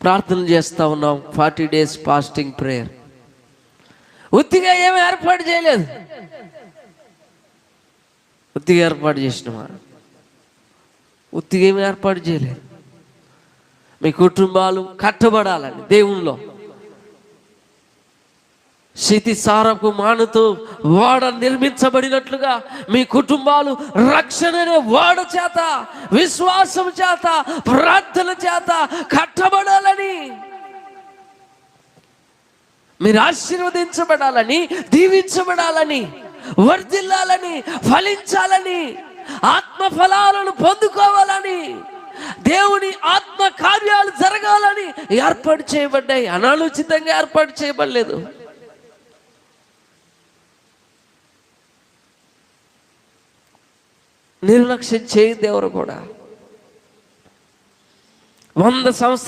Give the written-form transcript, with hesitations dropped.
ప్రార్థన చేస్తూ ఉన్నాం. 40 days ఫాస్టింగ్ ప్రేయర్. ఉత్తిగా ఏమి ఏర్పాటు చేయలేదు. ఉత్తిగా ఏర్పాటు చేసినవా? ఉత్తిగా ఏమి ఏర్పాటు చేయలేదు. మీ కుటుంబాలు కట్టబడాలని దేవునిలో శితిసారపు మానుతో వాడ నిర్మించబడినట్లుగా మీ కుటుంబాలు రక్షణనే వాడ చేత, విశ్వాసం చేత, ప్రార్థన చేత కట్టబడాలని, మీరు ఆశీర్వదించబడాలని, దీవించబడాలని, వర్ధిల్లాలని, ఫలించాలని, ఆత్మ ఫలాలను పొందుకోవాలని, దేవుని ఆత్మ కార్యాలు జరగాలని ఏర్పాటు చేయబడ్డాయి. అనాలోచితంగా ఏర్పాటు చేయబడలేదు. నిర్లక్ష్యం చేయదు ఎవరు కూడా. 100 సంవత్సరాలు